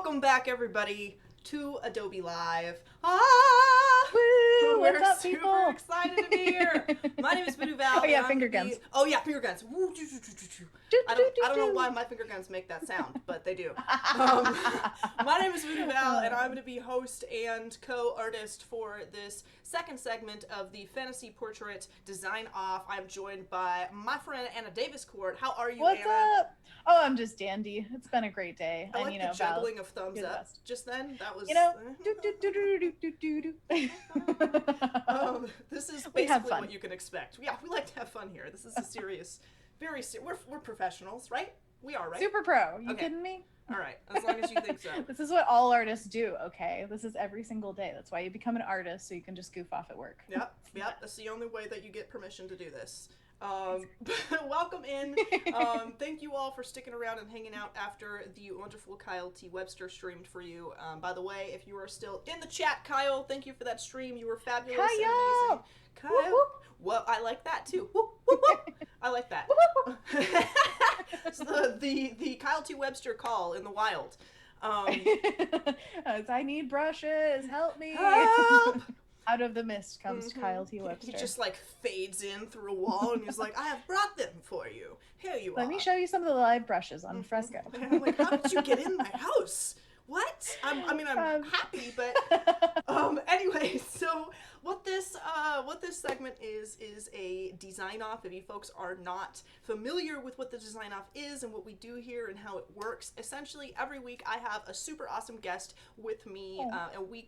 Welcome back, everybody, to Adobe Live. Woo! We're What's up, super people? excited to be here. My name is VooDoo Val. Oh yeah, and I'm finger gonna be- guns. Oh yeah, finger guns. Woo, doo, doo, doo, doo, doo. I don't know why my finger guns make that sound, but they do. My name is VooDoo Val, and I'm going to be host and co-artist for this second segment of the Fantasy Portrait Design Off. I'm joined by my friend Anna Daviscourt. How are you, What's Anna? up? Oh, I'm just dandy. It's been a great day. I like and, the juggling of thumbs you're the up best. just then. That was... this is We have basically fun. what you can expect. Yeah, we like to have fun here. This is a serious, we're professionals, right? We are, right? Super pro. You Okay. kidding me? All right, as long as you think so. This is what all artists do, okay? This is every single day. That's why you become an artist, so you can just goof off at work. Yep. That's the only way that you get permission to do this. Welcome in. Thank you all for sticking around and hanging out after the wonderful Kyle T. Webster streamed for you. By the way, if you are still in the chat, Kyle, thank you for that stream. You were fabulous and amazing. Kyle. Whoop, whoop. Well, I like that too. Whoop, whoop, whoop. I like that. It's the Kyle T. Webster call in the wild. I need brushes. Help me. Help! Out of the mist comes Kyle T. Webster. He just like fades in through a wall and he's like, I have brought them for you. Here you are. Let me show you some of the live brushes on fresco. And I'm like, how did you get in my house? What? I'm happy, but anyway, so what this segment is a design off. If you folks are not familiar with what the design off is and what we do here and how it works, essentially every week I have a super awesome guest with me, and we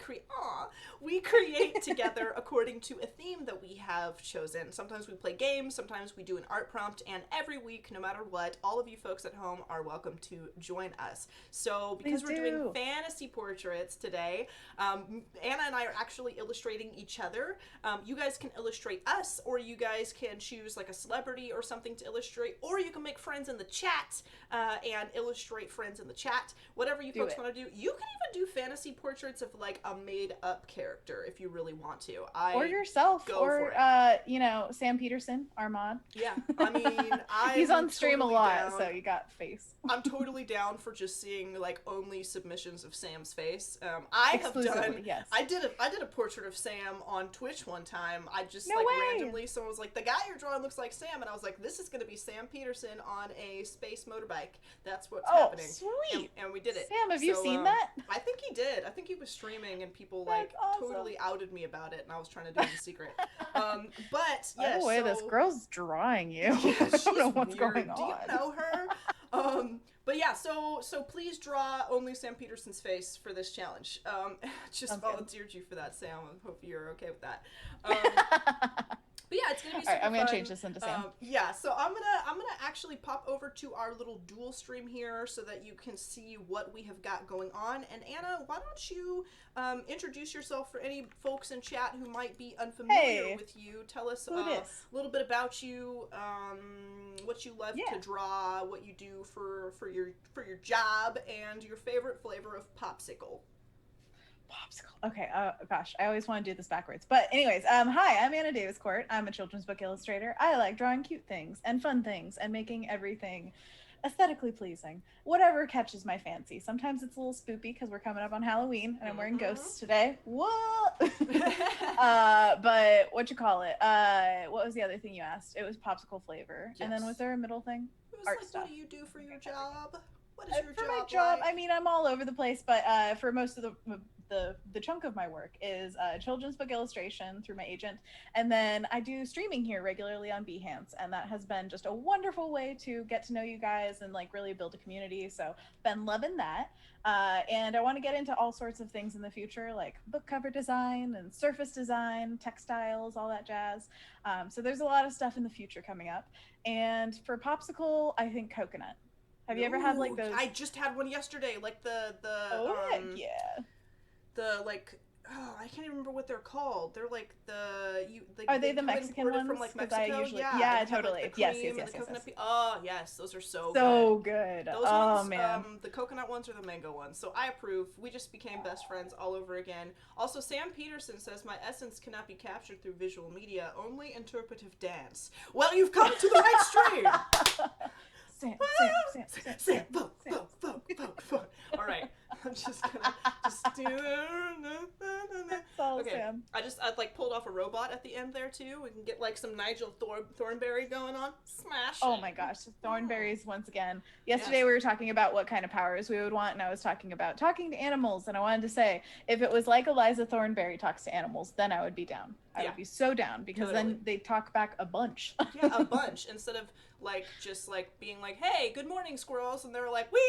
create together according to a theme that we have chosen. Sometimes we play games, sometimes we do an art prompt, and every week, no matter what, all of you folks at home are welcome to join us. So because we're doing fantasy portraits today, Anna and I are actually illustrating each other. You guys can illustrate us, or you guys can choose like a celebrity or something to illustrate, or you can make friends in the chat and illustrate friends in the chat. Whatever you folks want to do. You can even do fantasy portraits of like a made up character if you really want to. Or yourself, or Sam Peterson, our mod. Yeah, I mean, he's on stream totally a lot, down. so you got face. I'm totally down for just seeing like only submissions of Sam's face. I did a portrait of Sam on Twitch one time. I just randomly, someone was like, the guy you're drawing looks like Sam, and I was like, this is gonna be Sam Peterson on a space motorbike. That's what's happening. Sweet. And we did it. Sam, have you seen that? I think he did. I think he was streaming and people totally outed me about it, and I was trying to do it in secret. But By the way, this girl's drawing you. Yeah, I don't know she's what's weird. going on. Do you know her? But yeah, so please draw only Sam Peterson's face for this challenge. Just volunteered you for that, Sam. I hope you're okay with that. But yeah, it's gonna be super I'm gonna fun. change this into Sam. Yeah, so I'm gonna actually pop over to our little dual stream here so that you can see what we have got going on. And Anna, why don't you introduce yourself for any folks in chat who might be unfamiliar with you? Tell us a little bit about you, what you love to draw, what you do for your job, and your favorite flavor of popsicle. Okay, gosh, I always want to do this backwards. But anyways, hi, I'm Anna Daviscourt. I'm a children's book illustrator. I like drawing cute things and fun things and making everything aesthetically pleasing. Whatever catches my fancy. Sometimes it's a little spoopy because we're coming up on Halloween and I'm wearing ghosts today. What? But what what was the other thing you asked? It was popsicle flavor. Yes. And then was there a middle thing? It was Art like, stuff. what do you do for your job? What is your for job my job, like? I mean, I'm all over the place, but for most of the chunk of my work is children's book illustration through my agent, and then I do streaming here regularly on Behance, and that has been just a wonderful way to get to know you guys and like really build a community. So been loving that, and I want to get into all sorts of things in the future, like book cover design and surface design, textiles, all that jazz. So there's a lot of stuff in the future coming up. And for popsicle, I think coconut. Have you ever had like those? I just had one yesterday, like the I can't even remember what they're called. They're like are they the Mexican ones? From like Mexico? I usually, yeah, totally. Have, like, yes. Oh yes, those are so good. Those ones, man. The coconut ones or the mango ones. So I approve. We just became best friends all over again. Also, Sam Peterson says my essence cannot be captured through visual media, only interpretive dance. Well, you've come to the right stream. Sam, vote. All right. I'm just gonna just do. That's all, Okay, Sam. I'd like pulled off a robot at the end there too. We can get like some Nigel Thornberry going on. Smash Oh it. my gosh, Thornberries once again. Yes. Yesterday we were talking about what kind of powers we would want, and I was talking about talking to animals, and I wanted to say, if it was like Eliza Thornberry talks to animals, then I would be down. I would be so down, because then they talk back a bunch. Yeah, a bunch, instead of like just like being like, hey, good morning, squirrels, and they're like, we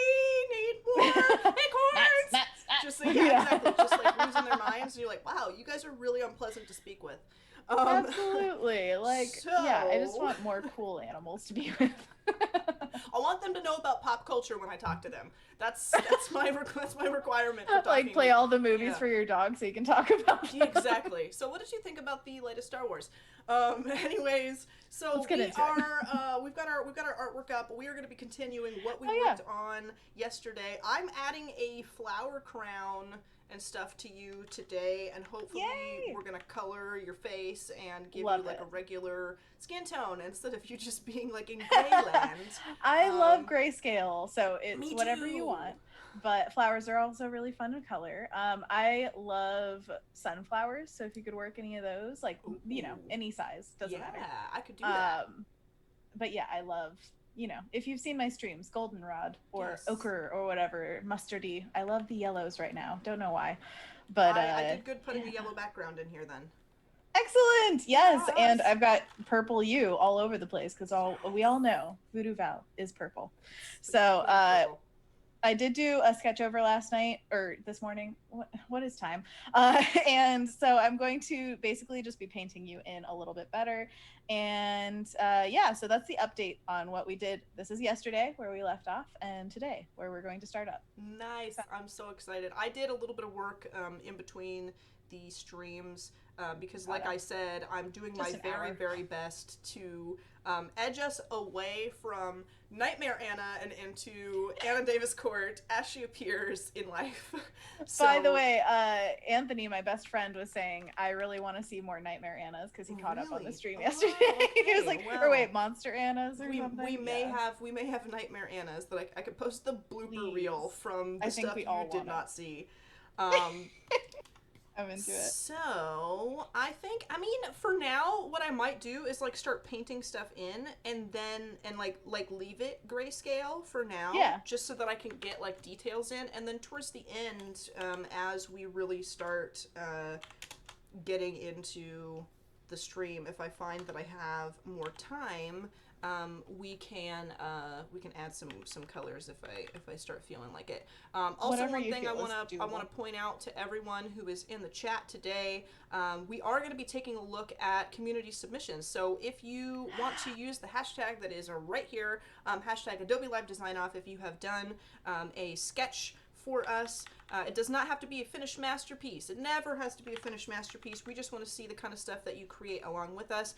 need more acorns. Nuts. Just like, yeah, exactly, just like losing their minds, and you're like, wow, you guys are really unpleasant to speak with. Absolutely. Like, yeah, I just want more cool animals to be with. I want them to know about pop culture when I talk to them. That's my requirement for talking. Like, play all the movies for your dog so you can talk about them. Exactly. So what did you think about the latest Star Wars? Anyways, so we've got our artwork up. We are going to be continuing what we worked on yesterday. I'm adding a flower crown and stuff to you today, and hopefully we're gonna color your face and give you like a regular skin tone instead of you just being like in Greyland. I love grayscale, so it's whatever you want. But flowers are also really fun to color. I love sunflowers, so if you could work any of those, like, you know, any size, doesn't matter. Yeah, I could do that. But yeah, I love, you know, if you've seen my streams, goldenrod or ochre or whatever, mustardy. I love the yellows right now. Don't know why, but I did good putting a yellow background in here then. Excellent. Yes, and I've got purple you all over the place because we all know VooDoo Val is purple. So I did do a sketch over last night or this morning. What is time? And so I'm going to basically just be painting you in a little bit better. And yeah, so that's the update on what we did. This is yesterday where we left off, and today where we're going to start up. Nice. I'm so excited. I did a little bit of work in between the streams because like I said, I'm doing my very best to edge us away from Nightmare Anna and into Anna Daviscourt as she appears in life. So, by the way, Anthony, my best friend, was saying, I really want to see more Nightmare Annas because he caught up on the stream yesterday. Okay, he was like, or wait, Monster Annas or something? We may have Nightmare Annas that I could post the blooper reel from the stuff you did not see. I'm into it. So, I mean, for now, what I might do is, like, start painting stuff in, and then, like leave it grayscale for now. Yeah. Just so that I can get, like, details in, and then towards the end, as we really start, getting into the stream, if I find that I have more time, we can add some colors if I start feeling like it. Also, one thing I want to point out to everyone who is in the chat today, we are going to be taking a look at community submissions. So if you want to use the hashtag that is right here, hashtag Adobe Live Design Off, if you have done a sketch for us. It does not have to be a finished masterpiece. It never has to be a finished masterpiece. We just want to see the kind of stuff that you create along with us.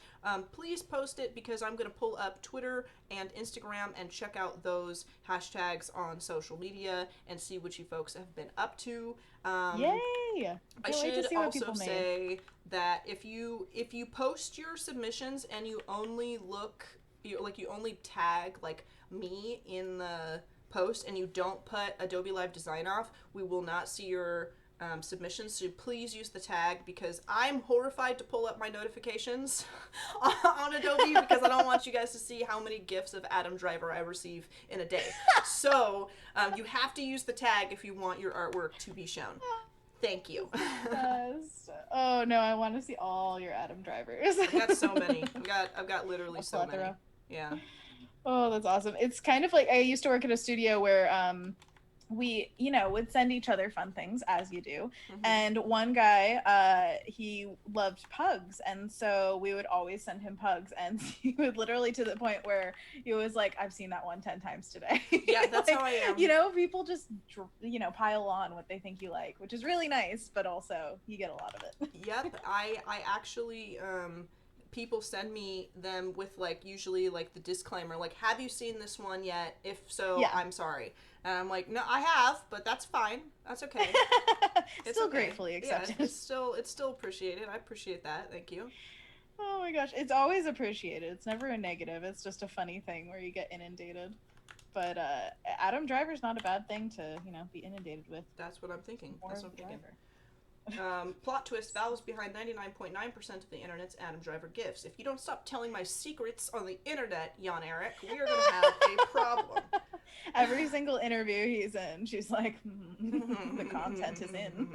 Please post it because I'm going to pull up Twitter and Instagram and check out those hashtags on social media and see what you folks have been up to. Yay! I should also say that if you post your submissions and you only you only tag like me in the post and you don't put Adobe Live Design Off, we will not see your submissions, so please use the tag because I'm horrified to pull up my notifications on Adobe because I don't want you guys to see how many GIFs of Adam Driver I receive in a day. So you have to use the tag if you want your artwork to be shown. Thank you. Oh no, I want to see all your Adam Drivers. I've got so many. I've got literally so many. Yeah. Oh, that's awesome. It's kind of like I used to work at a studio where we, would send each other fun things, as you do. Mm-hmm. And one guy, he loved pugs. And so we would always send him pugs. And he would literally to the point where he was like, I've seen that one 10 times today. Yeah, that's how I am. People just, pile on what they think you like, which is really nice. But also you get a lot of it. Yep. I actually, people send me them with usually the disclaimer, have you seen this one yet? If so, yeah. I'm sorry. And I'm like, no, I have, but that's fine. That's okay. It's still okay. Gratefully accepted. Yeah, it's still appreciated. I appreciate that. Thank you. Oh my gosh, it's always appreciated. It's never a negative. It's just a funny thing where you get inundated. But Adam Driver's not a bad thing to, be inundated with. That's what I'm thinking. More That's what I'm thinking. Driver. Plot twist, Val was behind 99.9% of the internet's Adam Driver gifts. If you don't stop telling my secrets on the internet, Jan Eric, we are going to have a problem. Every single interview he's in, she's like, the content is in.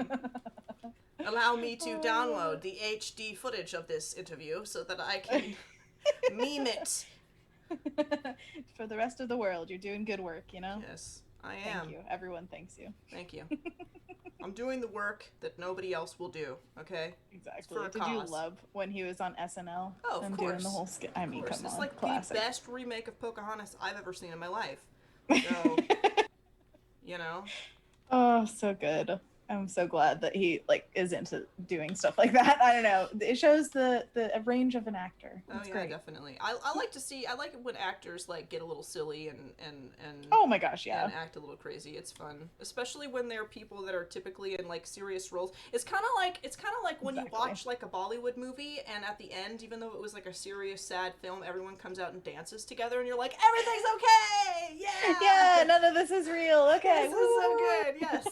Allow me to download the HD footage of this interview so that I can meme it. For the rest of the world, you're doing good work, Yes, I am. Thank you. Everyone thanks you. Thank you. I'm doing the work that nobody else will do, okay? Exactly. Did you love when he was on SNL? Oh, of course. Doing the whole skit? I mean, come on. It's like classic. The best remake of Pocahontas I've ever seen in my life. So, Oh, so good. I'm so glad that he is into doing stuff like that. I don't know. It shows the range of an actor. It's great. Definitely. I like it when actors get a little silly and oh my gosh, yeah. And act a little crazy. It's fun, especially when they're people that are typically in serious roles. It's kind of like when you watch a Bollywood movie and at the end, even though it was a serious, sad film, everyone comes out and dances together and you're like, everything's okay. Yeah. Yeah. None of this is real. Okay. This is so good. Yes.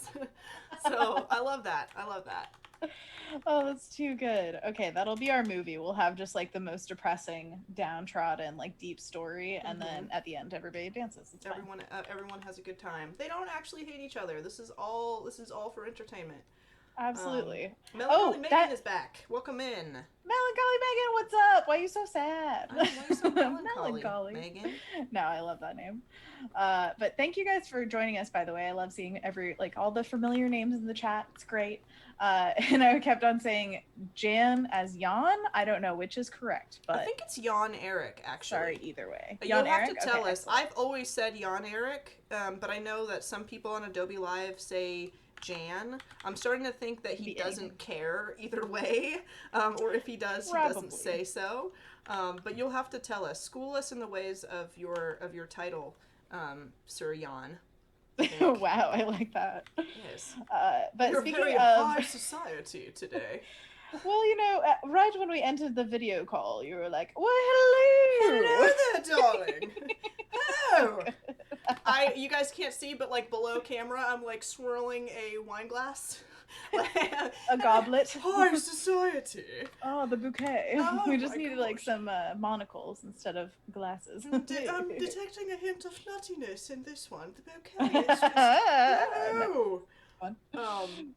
So I love that. Oh, that's too good. Okay, that'll be our movie. We'll have just the most depressing, downtrodden, deep story, and then at the end, everybody dances. It's everyone has a good time. They don't actually hate each other. This is all for entertainment. Absolutely. Melancholy Megan is back. Welcome in. Melancholy Megan, what's up? Why are you so sad? Why are you so melancholy, Megan? No, I love that name. But thank you guys for joining us, by the way. I love seeing all the familiar names in the chat. It's great. And I kept on saying Jan as Jan. I don't know which is correct, but I think it's Jan Eric, actually. Sorry, either way. You'll have to tell us. Excellent. I've always said Jan Eric, but I know that some people on Adobe Live say Jan. I'm starting to think that he doesn't care either way, or if he does, he doesn't say so. But you'll have to tell us. School us in the ways of your title, Sir Jan. Wow, I like that. Yes. But You're speaking very of high society today. Well, right when we entered the video call, you were like, "Well, hello, hello there, darling." Oh. You guys can't see, but below camera, I'm swirling a wine glass. A goblet. High society. Oh, the bouquet. Oh, we just needed some monocles instead of glasses. I'm detecting a hint of nuttiness in this one. The bouquet is just...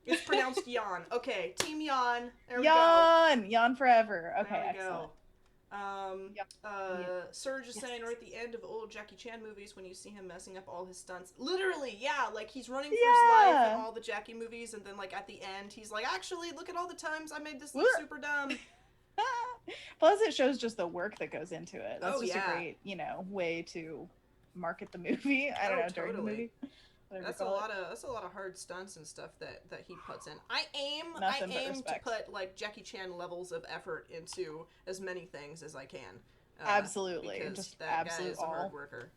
it's pronounced Jan. Okay, Team Jan. There we go. Jan forever. Okay, there we excellent. Go. Serge is saying right at the end of old Jackie Chan movies when you see him messing up all his stunts. Literally, yeah, he's running for his life in all the Jackie movies, and then at the end he's like, actually, look at all the times I made this look super dumb. Plus, it shows just the work that goes into it. That's just a great, way to market the movie. I don't know, during the movie. That's a lot of hard stunts and stuff that he puts in. I aim to put Jackie Chan levels of effort into as many things as I can. Absolutely, because just that guy is a hard worker.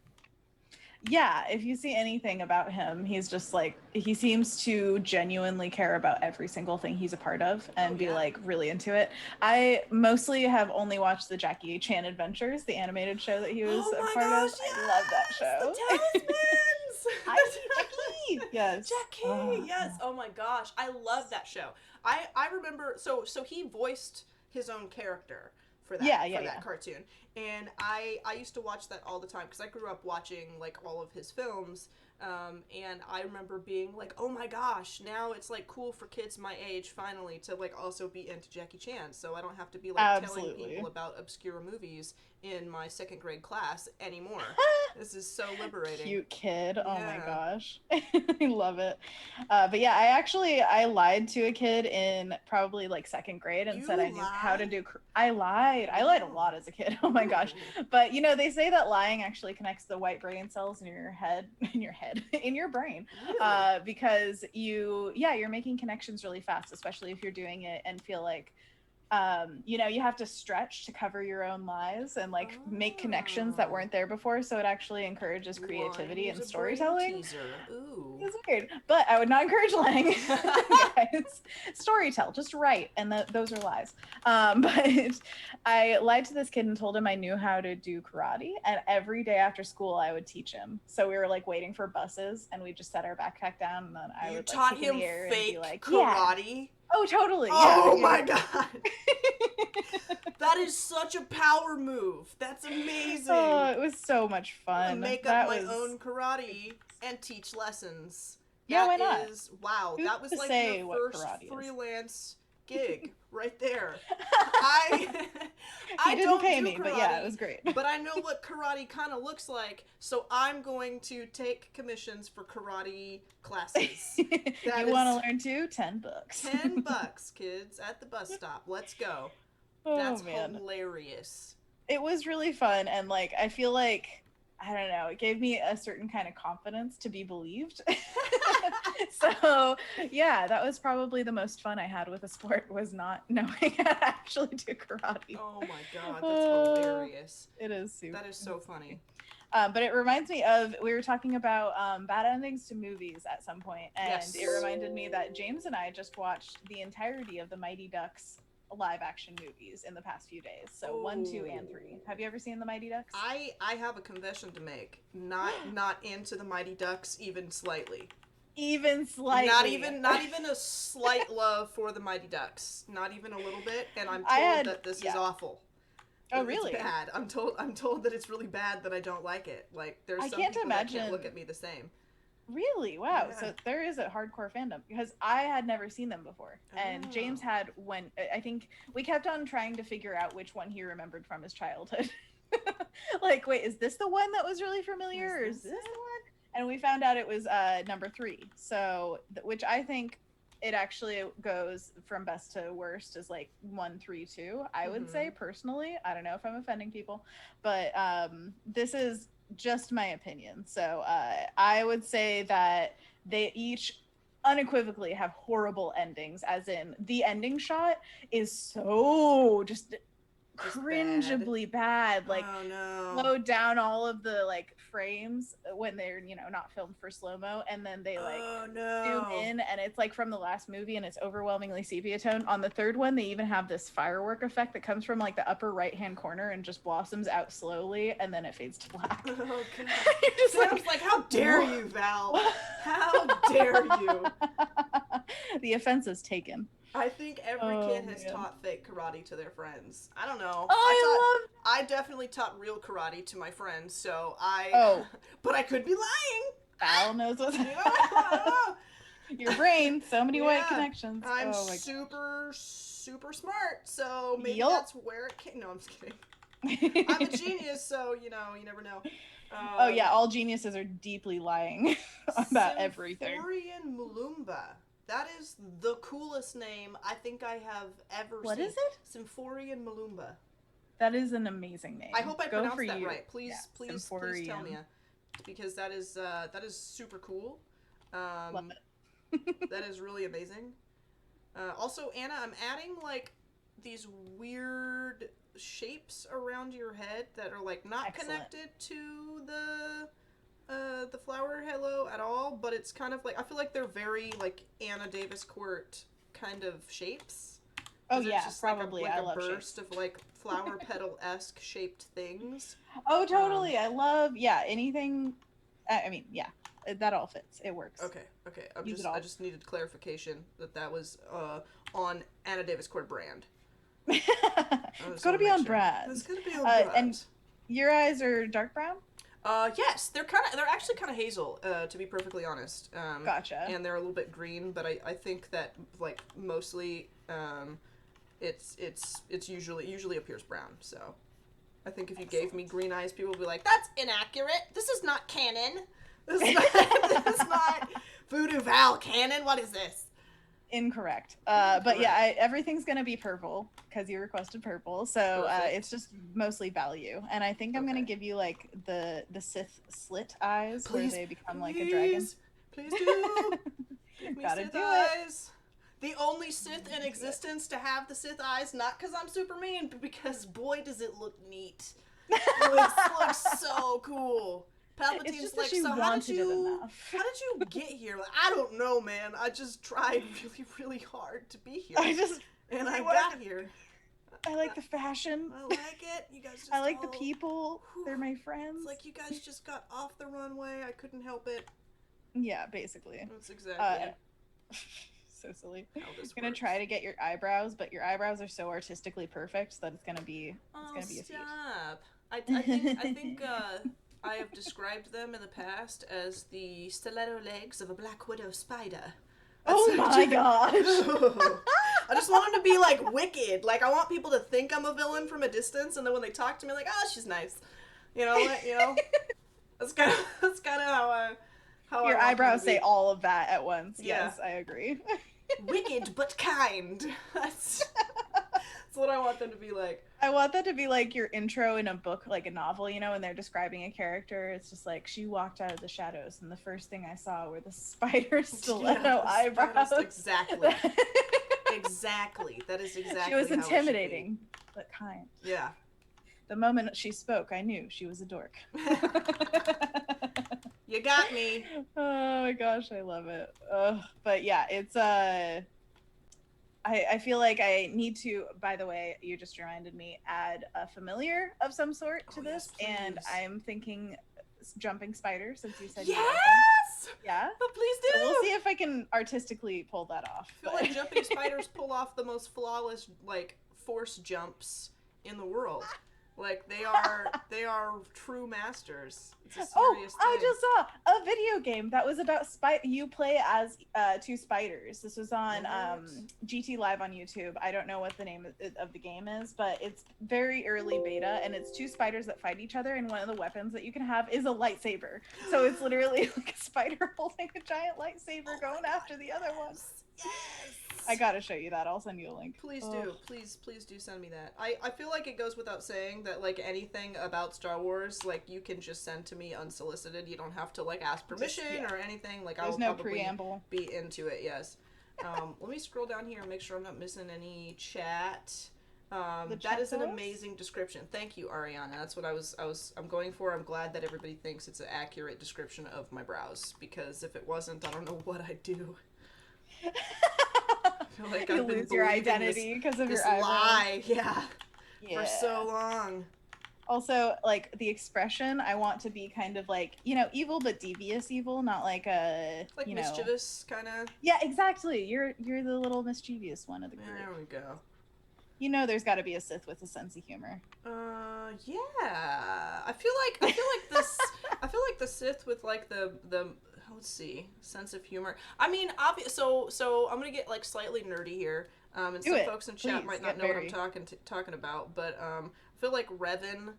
Yeah, if you see anything about him, he's just he seems to genuinely care about every single thing he's a part of and be really into it. I mostly have only watched the Jackie Chan Adventures, the animated show that he was a part of. Yes! I love that show. The Talismans! Jackie! Yes. Jackie! Yes! Oh my gosh, I love that show. I remember, so he voiced his own character for that cartoon, and I used to watch that all the time because I grew up watching all of his films, and I remember being oh my gosh, now it's cool for kids my age finally to also be into Jackie Chan, so I don't have to be telling people about obscure movies in my second grade class anymore. This is so liberating. Cute kid. Oh my gosh. I love it. But yeah, I lied to a kid in probably second grade and said I knew how to do. I lied a lot as a kid. Oh my gosh. But they say that lying actually connects the white brain cells in your head, in your brain. Really? Because you're making connections really fast, especially if you're doing it and feel you know, you have to stretch to cover your own lies and like make connections that weren't there before. So it actually encourages creativity and storytelling. Ooh. It's weird, but I would not encourage lying. Guys, storytell, just write, and those are lies. But I lied to this kid and told him I knew how to do karate, and every day after school I would teach him. So we were like waiting for buses, and we just set our backpack down, and then I would like kick in the air and be like, karate? Yeah. Oh, totally. Oh my god. That is such a power move. That's amazing. Oh, it was so much fun. I'm gonna make up my own karate and teach lessons. Yeah, why not? Wow, Who's that was to like say your what first karate is? freelance gig right there. I didn't don't pay do me, karate, but yeah, it was great. But I know what karate kind of looks like, so I'm going to take commissions for karate classes. You want to learn too? $10. $10, kids, at the bus stop. Let's go. Oh, That's man. hilarious. It was really fun, and like I feel like, I don't know, it gave me a certain kind of confidence to be believed. So yeah, that was probably the most fun I had with a sport, was not knowing how to actually do karate. Oh my god, that's hilarious. It is super. That is so funny. But it reminds me of, we were talking about bad endings to movies at some point, and yes. It reminded me that James and I just watched the entirety of the Mighty Ducks live action movies in the past few days. So 1, 2, and 3. Have you ever seen the Mighty Ducks? I have a confession to make. Not into the Mighty Ducks even slightly. Even slightly. Not even a slight love for the Mighty Ducks. Not even a little bit. And I'm told that this is awful. Oh, really? It's bad. I'm told that it's really bad, that I don't like it. Like there's some people that can't look at me the same. Really? Wow. Yeah. So there is a hardcore fandom, because I had never seen them before. And James had, when I think we kept on trying to figure out which one he remembered from his childhood. Like, wait, is this the one that was really familiar, or is this the one? And we found out it was number 3. So, which I think it actually goes from best to worst is like 1, 3, 2. I would say personally. I don't know if I'm offending people, but this is just my opinion. So I would say that they each unequivocally have horrible endings, as in the ending shot is so just cringeably bad. Like, slow down all of the like frames when they're, you know, not filmed for slow-mo, and then they like zoom in, and it's like from the last movie, and it's overwhelmingly sepia tone. On the third one, they even have this firework effect that comes from like the upper right hand corner and just blossoms out slowly, and then it fades to black. Oh god. Just like, how dare you, Val? How dare you? The offense is taken. I think every kid has taught fake karate to their friends. I don't know. I definitely taught real karate to my friends, so but I could be lying. Val knows what's your brain, so many white connections. I'm super smart, so maybe that's where it came. No, I'm just kidding. I'm a genius, so you never know. Oh yeah, all geniuses are deeply lying about everything. Symphorian Mulumba. That is the coolest name I think I have ever seen. What is it? Symphorian Mulumba. That is an amazing name. I hope I pronounced that right. Please tell me, because that is super cool. Love it. That is really amazing. Also, Anna, I'm adding like these weird shapes around your head that are like not connected to the flower halo at all, but it's kind of like, I feel like they're very like Anna Daviscourt kind of shapes. Oh yeah, just probably. Like I a love burst shapes. of like flower petal-esque shaped things. Oh totally. I love anything. I mean, yeah, that all fits. It works. Okay. I just needed clarification that was on Anna Daviscourt brand. It's got to be on brand. It's gonna be on brand. And your eyes are dark brown? Yes, they're actually kind of hazel, to be perfectly honest. Gotcha. And they're a little bit green, but I think that like mostly, it's usually appears brown. So, I think if you gave me green eyes, people would be like, "That's inaccurate. This is not canon. This is not VooDoo Val canon. What is this?" Incorrect. But yeah, everything's gonna be purple because you requested purple, so it's just mostly value. And I think I'm gonna give you like the Sith slit eyes, where they become like a dragon. Please do. Give me Gotta Sith do eyes. The only Sith in existence to have the Sith eyes, not because I'm super mean, but because boy does it look neat. It looks so cool. Palpatine's like, so how did you get here? Like, I don't know, man. I just tried really, really hard to be here. And I got here. I like the fashion. I like it. You guys just I like the people. They're my friends. It's like you guys just got off the runway. I couldn't help it. Yeah, basically. That's exactly it. So silly. I'm gonna try to get your eyebrows, but your eyebrows are so artistically perfect that it's gonna be a feat. I think I have described them in the past as the stiletto legs of a black widow spider. Oh my gosh. I just want them to be like wicked. Like I want people to think I'm a villain from a distance, and then when they talk to me, like, oh, she's nice. You know. That's kind of how your eyebrows say all of that at once. Yeah. Yes, I agree. Wicked but kind. That's what I want them to be like. I want that to be like your intro in a book, like a novel, when they're describing a character. It's just like, she walked out of the shadows, and the first thing I saw were the spider stiletto eyebrows. Exactly. Exactly. That is exactly. She was intimidating, but kind. Yeah. The moment she spoke, I knew she was a dork. You got me. Oh my gosh, I love it. But yeah, it's I feel like I need to, by the way, you just reminded me, add a familiar of some sort to this, yes, and I'm thinking jumping spider, since you said yes! Yeah? But please do! So we'll see if I can artistically pull that off. I feel like jumping spiders pull off the most flawless, like, force jumps in the world. Like, they are true masters. It's a serious thing. I just saw a video game that was about you play as two spiders. This was on GT Live on YouTube. I don't know what the name of the game is, but it's very early beta, and it's two spiders that fight each other, and one of the weapons that you can have is a lightsaber. So it's literally like a spider holding a giant lightsaber going after the other one. Yes! I gotta show you that. I'll send you a link. Please do. Please do send me that. I feel like it goes without saying that, like, anything about Star Wars, like, you can just send to me unsolicited. You don't have to, like, ask permission or anything. Like, There's no preamble. Be into it, yes. Let me scroll down here and make sure I'm not missing any chat. That is an amazing description. Thank you, Ariana. That's what I'm going for. I'm glad that everybody thinks it's an accurate description of my brows, because if it wasn't, I don't know what I'd do. I feel like you lose your identity because of your eyebrows. Lie, yeah, for so long. Also, like, the expression, I want to be kind of like, evil but devious evil, not like a mischievous kind of. Yeah, exactly. You're the little mischievous one of the group. There we go. There's got to be a Sith with a sense of humor. Yeah. I feel like this. I feel like the Sith with like the. Let's see, sense of humor. I mean, so I'm gonna get like slightly nerdy here, and some folks in chat might not know what I'm talking about, but I feel like Revan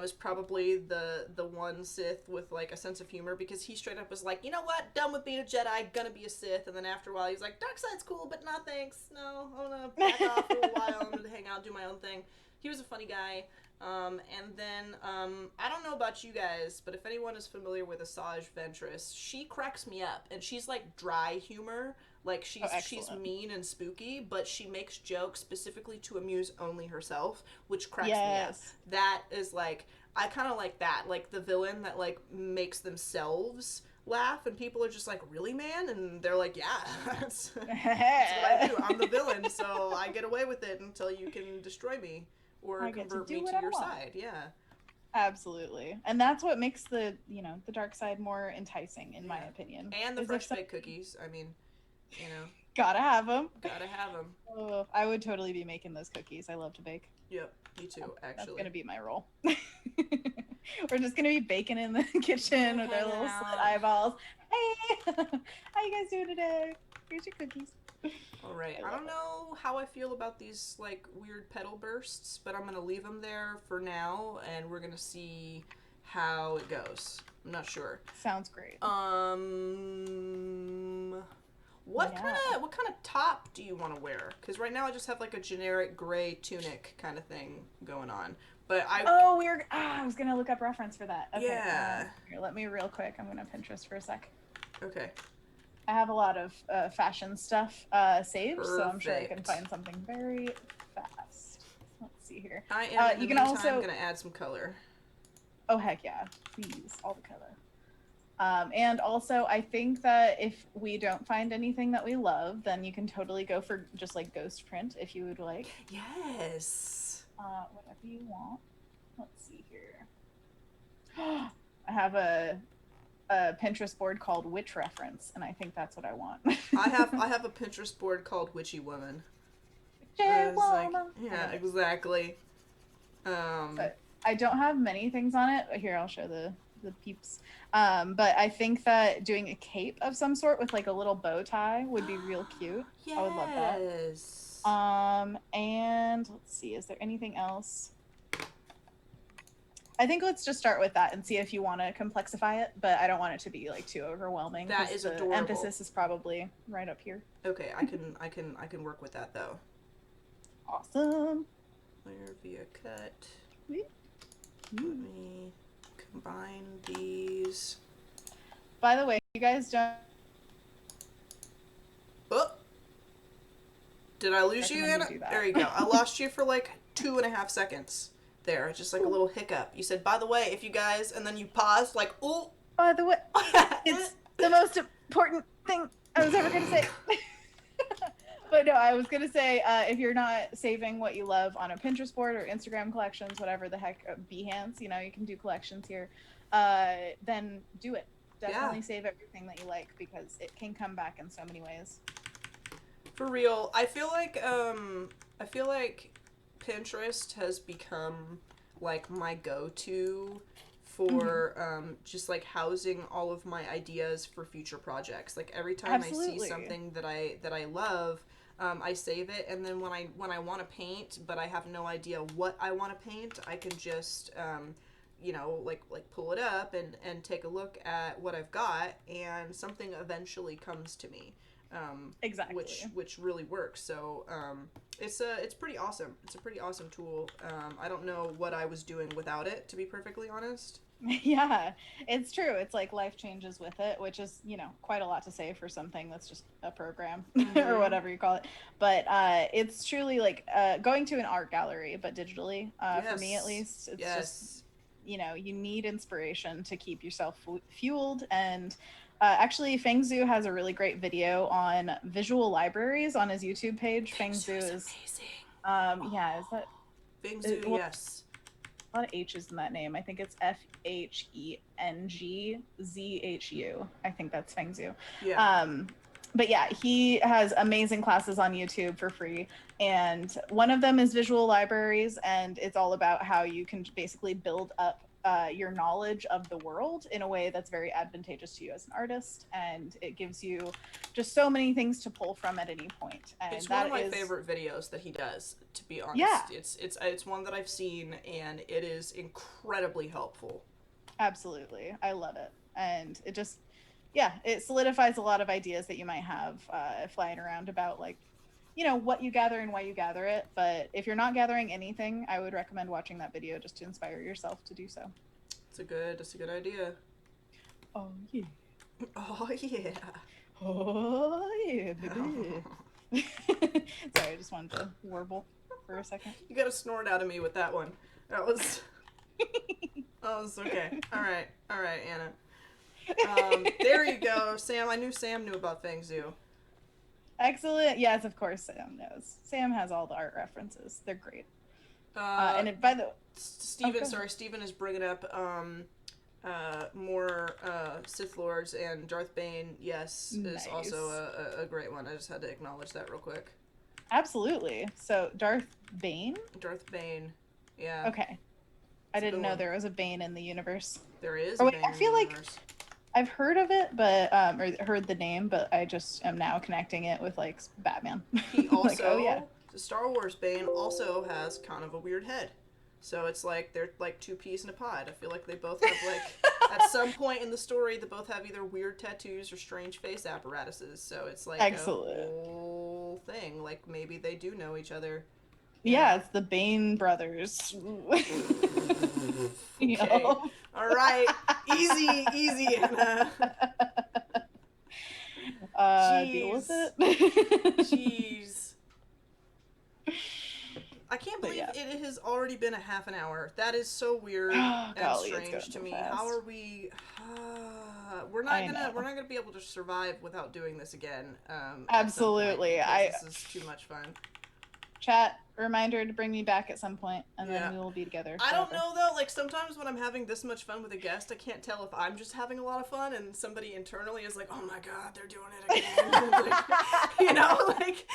is probably the one Sith with like a sense of humor, because he straight up was like, you know what, done with being a Jedi, gonna be a Sith, and then after a while he's like, dark side's cool, but nah, thanks, no, I'm gonna back off for a while, I'm gonna hang out, do my own thing. He was a funny guy. And then, I don't know about you guys, but if anyone is familiar with Asajj Ventress, she cracks me up, and she's like dry humor, like she's mean and spooky, but she makes jokes specifically to amuse only herself, which cracks me up. That is like, I kind of like that, like the villain that like makes themselves laugh, and people are just like, really, man? And they're like, yeah, that's what I do. I'm the villain, so I get away with it until you can destroy me. Or convert me to your side, yeah. Absolutely. And that's what makes the dark side more enticing, in my opinion. And the fresh baked cookies, I mean, Gotta have them. Gotta have them. Oh, I would totally be making those cookies. I love to bake. Yep, me too, actually. That's gonna be my role. We're just gonna be baking in the kitchen with our little slit eyeballs. Hey! How you guys doing today? Here's your cookies. All right, I don't know how I feel about these like weird petal bursts, but I'm gonna leave them there for now, and we're gonna see how it goes. I'm not sure. Sounds great. What kind of top do you want to wear? Because right now I just have like a generic gray tunic kind of thing going on. But I was gonna look up reference for that. Okay, yeah. Here, let me real quick. I'm gonna Pinterest for a sec. Okay. I have a lot of fashion stuff saved, so I'm sure I can Perfect. find something very fast. Let's see here. I am, in the You can meantime, also... going to add some color. Oh, heck yeah. Please, all the color. And also, I think that if we don't find anything that we love, then you can totally go for just like ghost print if you would like. Yes. Whatever you want. Let's see here. I have a Pinterest board called Witch Reference, and I think that's what I want. I have a Pinterest board called Witchy Woman. Witchy Like, Woman. yeah, exactly. But I don't have many things on it. Here, I'll show the peeps. But I think that doing a cape of some sort with like a little bow tie would be real cute. Yes. I would love that. And let's see, is there anything else? I think let's just start with that and see if you want to complexify it, but I don't want it to be like too overwhelming. That is adorable. The emphasis is probably right up here. Okay, I can work with that though. Awesome. Layer via cut. Let me combine these. By the way, you guys don't... Oh! Did I lose you, Anna? There you go. I lost you for like 2.5 seconds. There, just like a little hiccup. You said, by the way, if you guys, and then you paused, like, oh! By the way, it's the most important thing I was ever going to say. But no, I was going to say, if you're not saving what you love on a Pinterest board or Instagram collections, whatever the heck, Behance, you know, you can do collections here, then do it. Definitely save everything that you like, because it can come back in so many ways. For real, I feel like Pinterest has become like my go-to for just like housing all of my ideas for future projects. Like every time I see something that I love, I save it, and then when I want to paint but I have no idea what I want to paint, I can just you know, like pull it up and take a look at what I've got, and something eventually comes to me. Exactly. Which really works. So it's pretty awesome. It's a pretty awesome tool. I don't know what I was doing without it, to be perfectly honest. Yeah, it's true. It's like life changes with it, which is, you know, quite a lot to say for something that's just a program or whatever you call it. But it's truly like going to an art gallery, but digitally, for me at least. It's just, you know, you need inspiration to keep yourself fueled. And actually, Fengzu has a really great video on visual libraries on his YouTube page. Fengzu is amazing. Yeah, is that Fengzu? Yes. A lot of H's in that name. I think it's FHENGZHU. I think that's Fengzu. Yeah. But yeah, he has amazing classes on YouTube for free. And one of them is visual libraries, and it's all about how you can basically build up your knowledge of the world in a way that's very advantageous to you as an artist, and it gives you just so many things to pull from at any point. And it's one of my favorite videos that he does, to be honest. Yeah. It's one that I've seen, and it is incredibly helpful. Absolutely. I love it. And it just, yeah, it solidifies a lot of ideas that you might have flying around about, like, you know, what you gather and why you gather it. But if you're not gathering anything, I would recommend watching that video just to inspire yourself to do so. It's a good idea. Oh yeah. Oh yeah. Oh yeah, baby. Sorry, I just wanted to warble for a second. You got a snort out of me with that one. That was okay. All right, Anna. There you go, Sam. I knew Sam knew about Fengzu. Excellent. Yes, of course Sam knows. Sam has all the art references. They're great. And by the Steven is bringing up more Sith Lords, and Darth Bane, yes, is also a great one. I just had to acknowledge that real quick. Absolutely. So Darth Bane? Darth Bane, yeah. Okay. I didn't know there was a Bane in the universe. There is a Bane I feel like universe. I've heard of it, but or heard the name, but I just am now connecting it with like Batman. He also, like, oh yeah, the Star Wars Bane also has kind of a weird head, so it's like they're like two peas in a pod. I feel like they both have like at some point in the story they both have either weird tattoos or strange face apparatuses. So it's like excellent a whole thing. Like maybe they do know each other. Yeah, it's the Bane brothers. Okay. All right. Easy, Anna. Deal with Jeez. it. Jeez. I can't But believe yeah. it has already been a half an hour. That is so weird Oh, and golly, it's going strange to so me. fast. How are we? I know. We're not gonna be able to survive without doing this again. Absolutely. At some point, because this is too much fun. Chat reminder to bring me back at some point, and Yeah. then we will be together. I don't forever. know though. Like sometimes when I'm having this much fun with a guest, I can't tell if I'm just having a lot of fun and somebody internally is like, "Oh my god, they're doing it again." Like, you know, like.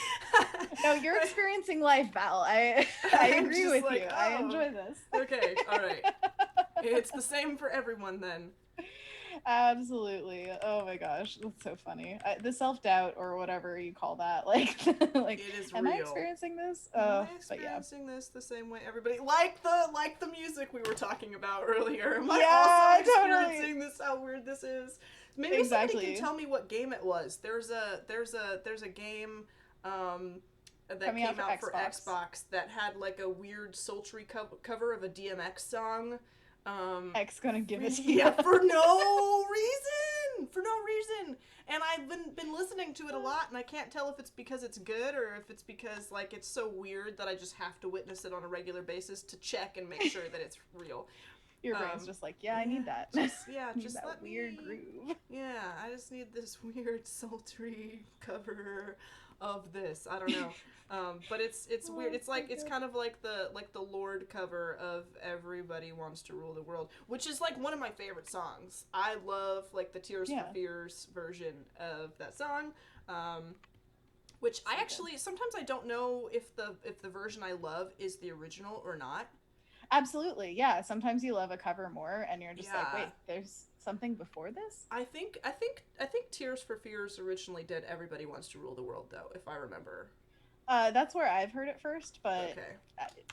No, you're experiencing life, Val. I agree with like, you. oh, I enjoy this. Okay, all right. It's the same for everyone then. Absolutely. Oh my gosh, that's so funny. The self-doubt or whatever you call that, like, like, It is am real. I experiencing this? Am I experiencing this the same way everybody like the music we were talking about earlier? Am I also experiencing this? How weird this is. Maybe somebody can tell me what game it was. There's a game that came out for Xbox that had like a weird sultry cover of a DMX song. X gonna give it to you. Yeah, for no reason. And I've been listening to it a lot, and I can't tell if it's because it's good or if it's because like it's so weird that I just have to witness it on a regular basis to check and make sure that it's real. Your brain's just like, yeah, I need that. Just that let weird groove. Yeah, I just need this weird sultry cover of this. I don't know. But it's weird. It's like it's kind of like the Lord cover of Everybody Wants to Rule the World, which is like one of my favorite songs. I love like the Tears for Fears version of that song. Which I actually sometimes I don't know if the version I love is the original or not. Absolutely, yeah. Sometimes you love a cover more, and you're just like, wait, there's something before this? I think Tears for Fears originally did Everybody Wants to Rule the World, though, if I remember. That's where I've heard it first, but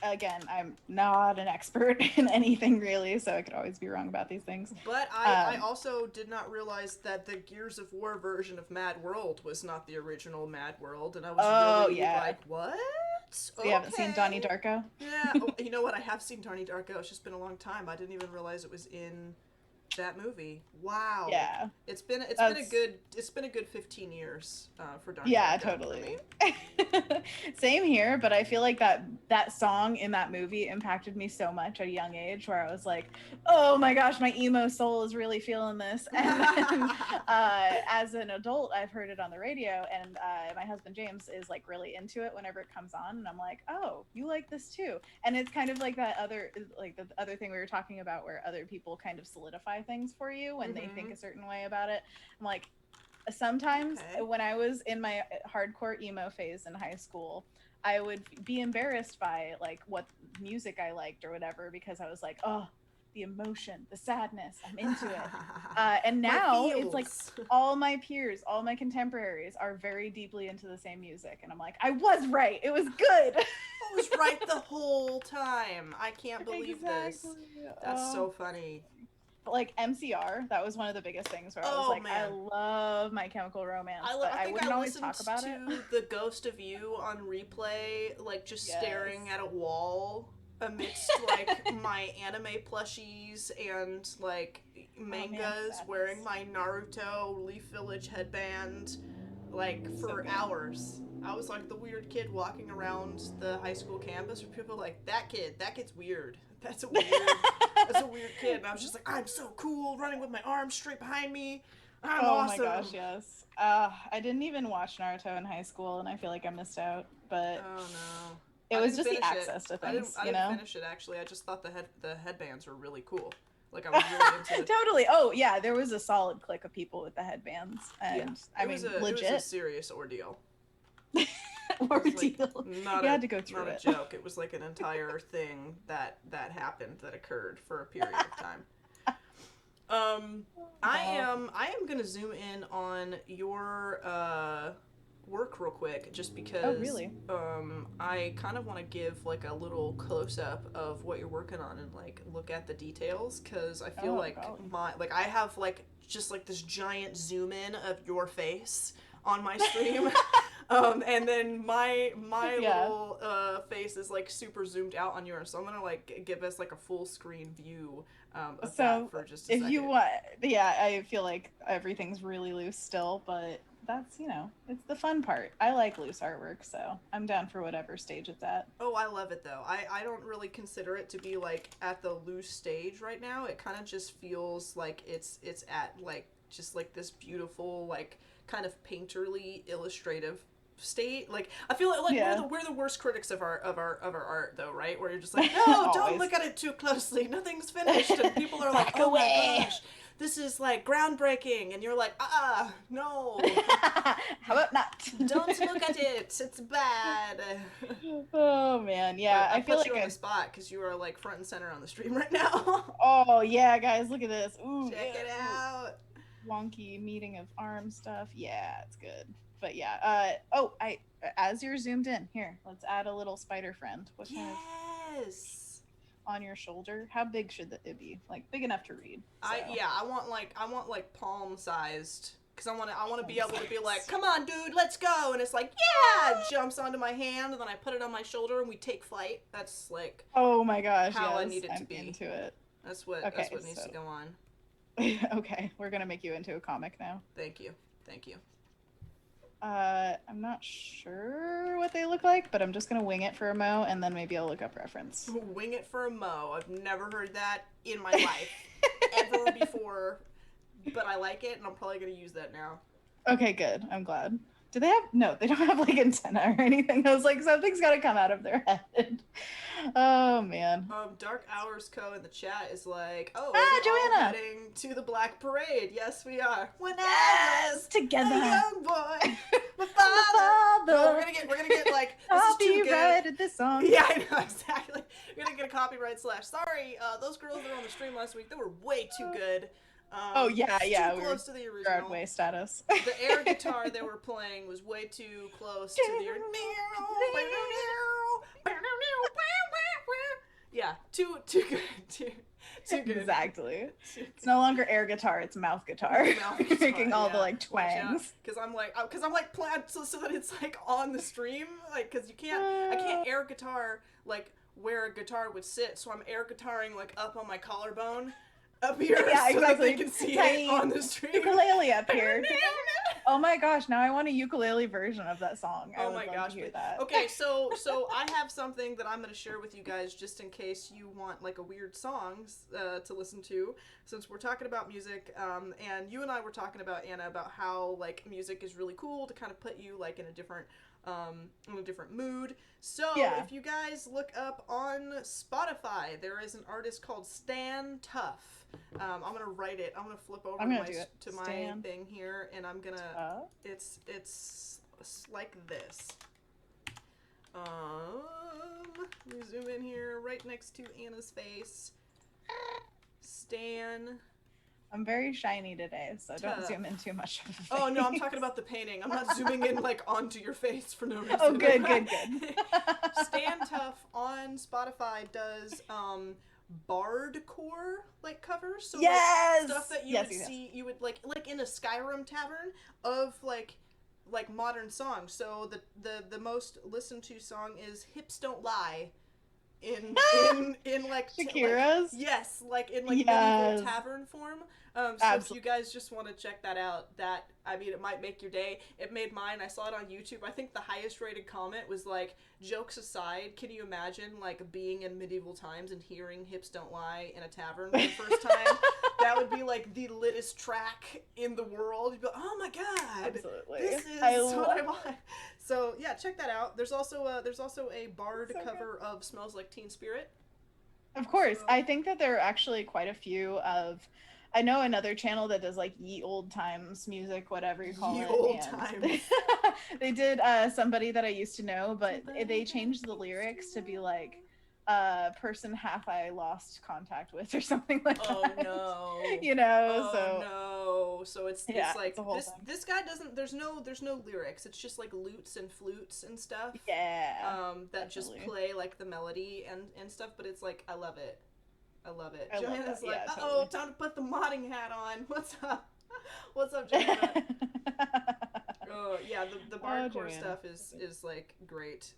again, I'm not an expert in anything really, so I could always be wrong about these things. But I also did not realize that the Gears of War version of Mad World was not the original Mad World, and I was really like, what? So you haven't seen Donnie Darko? Yeah. You know what? I have seen Donnie Darko. It's just been a long time. I didn't even realize it was in that movie. Wow. Yeah. It's been a good 15 years for Donnie Darko. Yeah, totally. Same here, but I feel like that song in that movie impacted me so much at a young age where I was like, oh my gosh, my emo soul is really feeling this. And then, as an adult, I've heard it on the radio, and my husband James is like really into it whenever it comes on, and I'm like, oh, you like this too. And it's kind of like that other, like the other thing we were talking about where other people kind of solidify things for you when they think a certain way about it. I'm like, sometimes when I was in my hardcore emo phase in high school, I would be embarrassed by like what music I liked or whatever, because I was like, oh, the emotion, the sadness, I'm into it. And now it's like all my peers, all my contemporaries are very deeply into the same music, and I'm like, I was right, it was good. I was right the whole time. I can't believe this. That's so funny. Like MCR, that was one of the biggest things where I was like, man. I love My Chemical Romance, but I wouldn't always talk about it. The Ghost of You on replay, like just staring at a wall amidst like my anime plushies and like mangas, wearing my Naruto Leaf Village headband, like for hours. I was like the weird kid walking around the high school campus where people were like, that kid's weird. That's a weird kid. And I was just like, I'm so cool, running with my arms straight behind me. I'm awesome. Oh my gosh, yes. I didn't even watch Naruto in high school, and I feel like I missed out. But oh no, it was just the access to things. I didn't finish it actually. I just thought the headbands were really cool. Like I was really into it. Totally. Oh yeah, there was a solid clique of people with the headbands, and I mean, legit. It was a serious ordeal. Ordeal. You had to go through it. Not a joke. It was like an entire thing that happened, that occurred for a period of time. I am gonna zoom in on your work real quick, just because I kind of want to give like a little close up of what you're working on and like look at the details, because I feel I have like just like this giant zoom in of your face on my stream. And then my little face is like super zoomed out on yours, so I'm gonna like give us like a full screen view of that for just a second. If you want, I feel like everything's really loose still, but that's, it's the fun part. I like loose artwork, so I'm down for whatever stage it's at. Oh, I love it though. I don't really consider it to be like at the loose stage right now. It kind of just feels like it's at like just like this beautiful like kind of painterly illustrative state. Like I feel like Yeah. we're the worst critics of our art though, right? Where you're just like, no, don't look at it too closely. Nothing's finished, and people are like, Back oh away. my gosh, this is like groundbreaking, and you're like, no. How about not? Don't look at it. It's bad. Oh man, yeah. But I I feel put like you on the spot because you are like front and center on the stream right now. Oh yeah, guys, look at this. Ooh, Check it out. Wonky meeting of arm stuff. Yeah, it's good. But yeah, I as you're zoomed in here, let's add a little spider friend. What kind of Yes. on your shoulder? How big should it be? Like big enough to read. So. I want like palm sized. Because I want to be able to be like, come on, dude, let's go. And it's like, yeah, it jumps onto my hand, and then I put it on my shoulder, and we take flight. That's like, oh my gosh, how yes, I need it to be. Into it. That's what needs to go on. Okay, we're gonna make you into a comic now. Thank you. I'm not sure what they look like, but I'm just gonna wing it for a mo, and then maybe I'll look up reference. Wing it for a mo. I've never heard that in my life ever before. But I like it, and I'm probably going to use that now. Okay, good. I'm glad. Do they have... No, they don't have, like, antenna or anything. I was like, something's got to come out of their head. Oh, man. Dark Hours Co. in the chat is like, oh, Joanna! we're heading to the Black Parade. Yes, we are. When yes! I was together. a young boy, my father. No, we're gonna get like, this is too good. Copyrighted this song. Yeah, I know, exactly. We're gonna get a copyright / sorry, those girls that were on the stream last week, they were way too good. Oh yeah, too close to the original. Broadway status. The air guitar they were playing was way too close to the original. Yeah, too good. Too good. Exactly. It's no longer air guitar; it's mouth guitar. Making all the like twangs. Because I'm like playing so that it's like on the stream, like because I can't air guitar like where a guitar would sit, so I'm air guitaring like up on my collarbone. Up here, yeah, so exactly. that they can see it on the stream. Ukulele up here. Oh my gosh! Now I want a ukulele version of that song. Oh my gosh! Hear that. Okay, so I have something that I'm going to share with you guys, just in case you want like a weird song to listen to. Since we're talking about music, and you and I were talking about Anna about how like music is really cool to kind of put you like in a different mood. So if you guys look up on Spotify, there is an artist called Stan Tuff. I'm gonna write it. I'm gonna flip over my thing here, and I'm gonna. It's like this. Let me zoom in here, right next to Anna's face. Stan. I'm very shiny today, so don't zoom in too much. Oh no, I'm talking about the painting. I'm not zooming in like onto your face for no reason. Oh, good. Stan Tuff on Spotify does bardcore like covers, so like, stuff that you would see, you would like in a Skyrim tavern of like modern songs. So the most listened to song is "Hips Don't Lie." In like Shakira's? Like in like medieval tavern form. So if you guys just want to check that out, it might make your day. It made mine. I saw it on YouTube. I think the highest rated comment was like, jokes aside, can you imagine like being in medieval times and hearing "Hips Don't Lie" in a tavern for the first time? That would be like the littest track in the world. You'd be like, oh my god, absolutely, this is what I want. So yeah, check that out. There's also a bard cover of "Smells Like Teen Spirit." Of course, I think that there are actually quite a few of. I know another channel that does like ye old times music, whatever you call it. Ye old times. They did somebody that I used to know, but they changed the lyrics to be like person half I lost contact with or something like that. Oh no. You know, so it's like this guy doesn't there's no lyrics. It's just like lutes and flutes and stuff. Yeah. That just play like the melody and stuff, but it's like I love it. Joanna's like, totally. Time to put the modding hat on. What's up? What's up, Joanna? Oh yeah, the bardcore stuff is like great.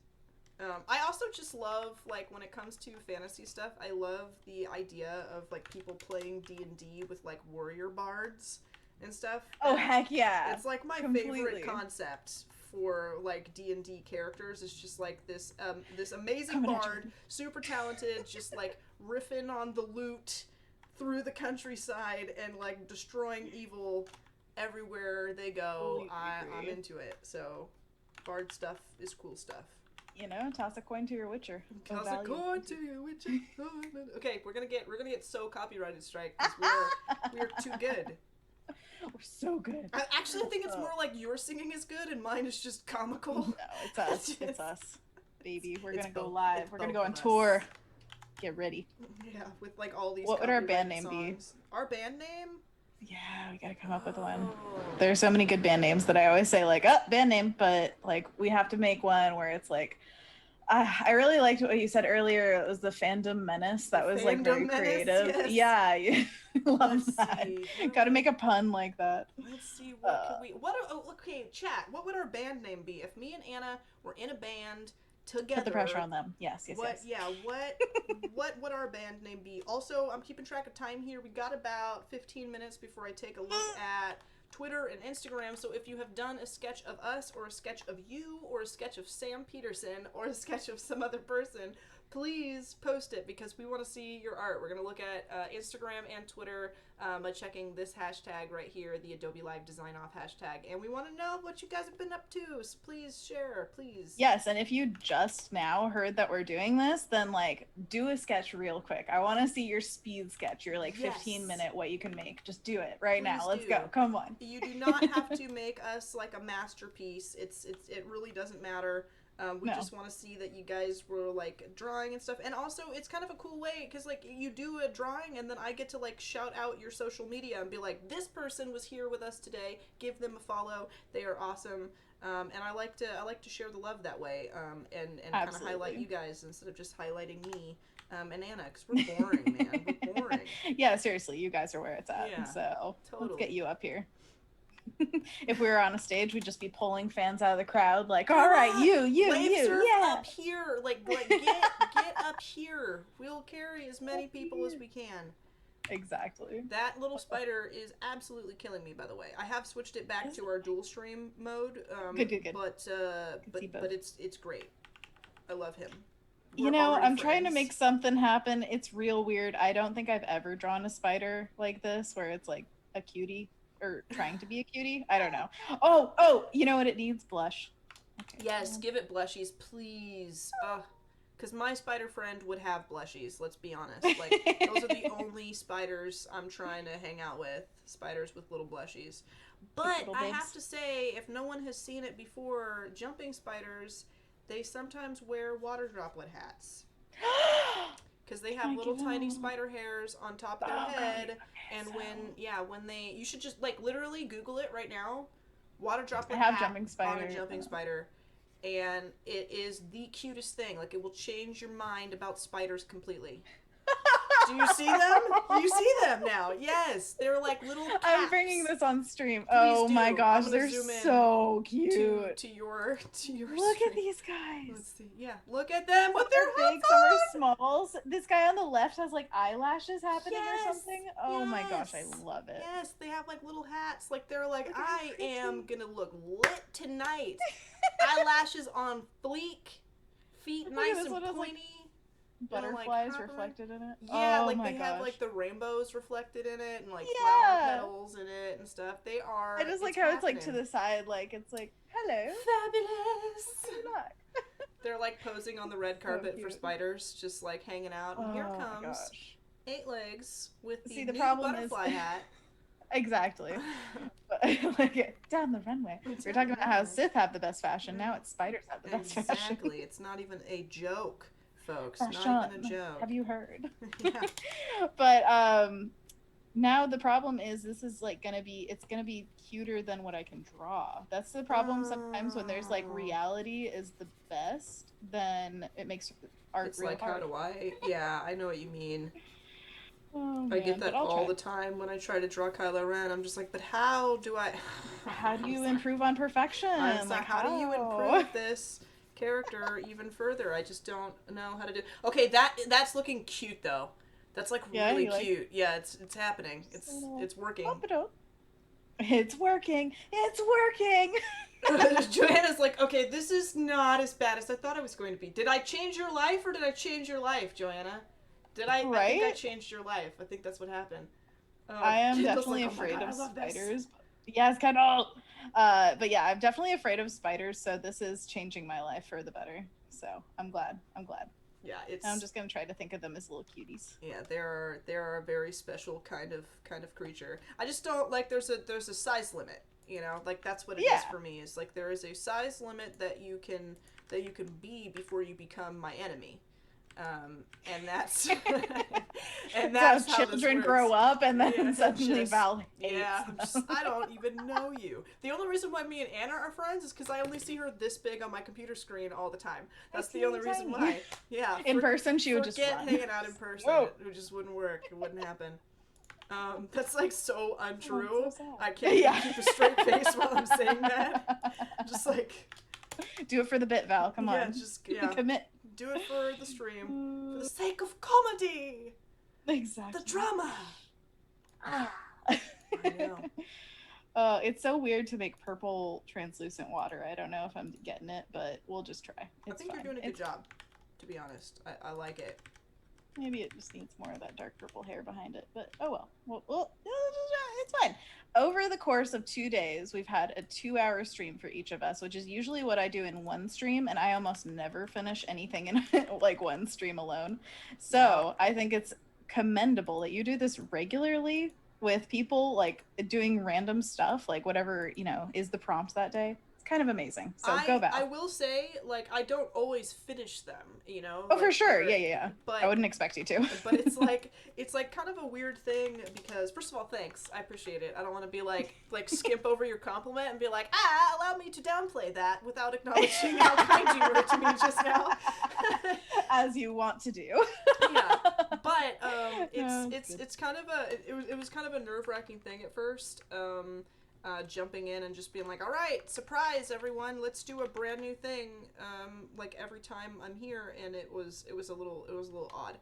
I also just love like when it comes to fantasy stuff, I love the idea of like people playing D&D with like warrior bards and stuff. Oh, heck yeah. It's like my Completely. favorite concept for like D&D characters. It's just like this amazing Coming at bard, you. super talented, just like riffing on the lute through the countryside and like destroying evil everywhere they go. I'm into it. So bard stuff is cool stuff. You know, toss a coin to your witcher. Toss a coin to your witcher. Okay, we're gonna get so copyrighted strike because we're too good. We're so good. I actually think it's more like your singing is good and mine is just comical. No, it's us. It's us, baby. We're gonna go both. live. We're gonna go on tour. Get ready. Yeah, with like all these. What would our band name songs. Be? Our band name? Yeah, we gotta come up with one. There's so many good band names that I always say like, oh, band name, but like we have to make one where it's like, I really liked what you said earlier. It was the Fandom Menace. That was like very creative. Yes. Yeah, love that. Got to make a pun like that. Let's see. Okay, chat. What would our band name be if me and Anna were in a band together? Put the pressure on them. Yes. Yeah. What would our band name be? Also, I'm keeping track of time here. We got about 15 minutes before I take a look at Twitter and Instagram, so if you have done a sketch of us or a sketch of you or a sketch of Sam Peterson or a sketch of some other person, please post it because we want to see your art. We're going to look at Instagram and Twitter by checking this hashtag right here, the Adobe Live Design Off hashtag, and we want to know what you guys have been up to, so please share, please. Yes, and if you just now heard that we're doing this, then like do a sketch real quick. I want to see your speed sketch, your like 15-minute what you can make. Just do it right now. Let's go. Come on. You do not have to make us like a masterpiece. It really doesn't matter. We just want to see that you guys were like drawing and stuff, and also it's kind of a cool way because like you do a drawing and then I get to like shout out your social media and be like, this person was here with us today, give them a follow, they are awesome, and I like to share the love that way, and kind of highlight you guys instead of just highlighting me and Anna, because we're boring, man. We're boring. Yeah, seriously, you guys are where it's at, so totally. Let's get you up here. If we were on a stage, we'd just be pulling fans out of the crowd, like, all right, you, up here, like get up here. We'll carry as many people as we can. Exactly. That little spider is absolutely killing me, by the way. I have switched it back to our dual stream mode. Good. But it's great. I love him. You know, I'm trying to make something happen. It's real weird. I don't think I've ever drawn a spider like this, where it's like a cutie. Or trying to be a cutie. I don't know. Oh, you know what it needs? Blush. Okay. Yes, give it blushies, please. Because my spider friend would have blushies, let's be honest. Like, those are the only spiders I'm trying to hang out with. Spiders with little blushies. But I have to say, if no one has seen it before, jumping spiders, they sometimes wear water droplet hats. Because they have little tiny spider hairs on top of their head, and when they, you should just like literally Google it right now. Water droplet hat jumping spider on a jumping spider, and it is the cutest thing. Like, it will change your mind about spiders completely. Do you see them? You see them now. Yes, they're like little cats. I'm bringing this on stream. Oh my gosh, they're so cute. To your Look stream. at these guys. Let's see. Yeah, look at them with their big, some are smalls. This guy on the left has like eyelashes happening or something. Oh my gosh, I love it. Yes, they have like little hats. Like they're like, I am gonna look lit tonight. Eyelashes on fleek, feet nice and pointy. Butterflies reflected in it. Yeah, like they have like the rainbows reflected in it and like flower petals in it and stuff. They are. I just like how it's like to the side, like it's like, hello, fabulous. They're like posing on the red carpet for spiders, just like hanging out. And here comes 8 legs with the new butterfly hat. Exactly. Like down the runway. We're talking about how Sith have the best fashion. Now it's spiders have the best fashion. Exactly. It's not even a joke. Folks, Fashion. not even a joke. Have you heard? Yeah. But now the problem is this is like it's gonna be cuter than what I can draw. That's the problem sometimes when there's like reality is the best, then it makes art it's real like hard. How do I? Yeah, I know what you mean. Oh, I get that all the time when I try to draw Kylo Ren. I'm just like, but how do I? How do you improve on perfection? Like, how do you improve this character even further? I just don't know how to do. Okay, that's looking cute though. That's like really cute. Yeah, it's happening. It's working. It's working. It's working. Joanna's like, okay, this is not as bad as I thought it was going to be. Did I change your life or did I change your life, Joanna? Did I? I think I Right? changed your life. I think that's what happened. I am Kendall's definitely like, oh my afraid god, I of love this. spiders. Yes, kind of. But yeah, I'm definitely afraid of spiders, so this is changing my life for the better. So I'm glad. I'm glad. Yeah, And I'm it's just gonna try to think of them as little cuties. yeah, they're a very special kind of creature. I just don't like there's a size limit. You know, like that's what it is Yeah. for me. Is like there is a size limit that you can be before you become my enemy. And that's and that's So how this children works. grow up and then Yeah, suddenly just Val hates yeah. them. I don't even know you. The only reason why me and Anna are friends is because I only see her this big on my computer screen all the time. That's the only reason why. Yeah. In person, she would just forget run. hanging out in person. Whoa. It just wouldn't work. It wouldn't happen. That's like so untrue. Oh, so sad. I can't even keep a straight face while I'm saying that. Just like do it for the bit, Val. Come on. Yeah. Commit. Do it for the stream, for the sake of comedy. Exactly. The drama. I know. It's so weird to make purple translucent water. I don't know if I'm getting it, but we'll just try. I think you're doing a good job, to be honest. I like it. Maybe it just needs more of that dark purple hair behind it, but oh well. Well, it's fine. Over the course of 2 days, we've had a 2-hour stream for each of us, which is usually what I do in one stream, and I almost never finish anything in like one stream alone. So I think it's commendable that you do this regularly with people, like doing random stuff, like whatever, is the prompt that day. Kind of amazing. So go back. I will say, like, I don't always finish them, Oh, like, for sure. Yeah. But I wouldn't expect you to. But it's like kind of a weird thing because first of all, thanks, I appreciate it. I don't want to be like skip over your compliment and be like, allow me to downplay that without acknowledging how kind you were to me just now. As you want to do. Yeah, but it's kind of it was kind of a nerve-wracking thing at first. Jumping in and just being like, all right, surprise everyone, let's do a brand new thing, like every time I'm here, and it was a little odd.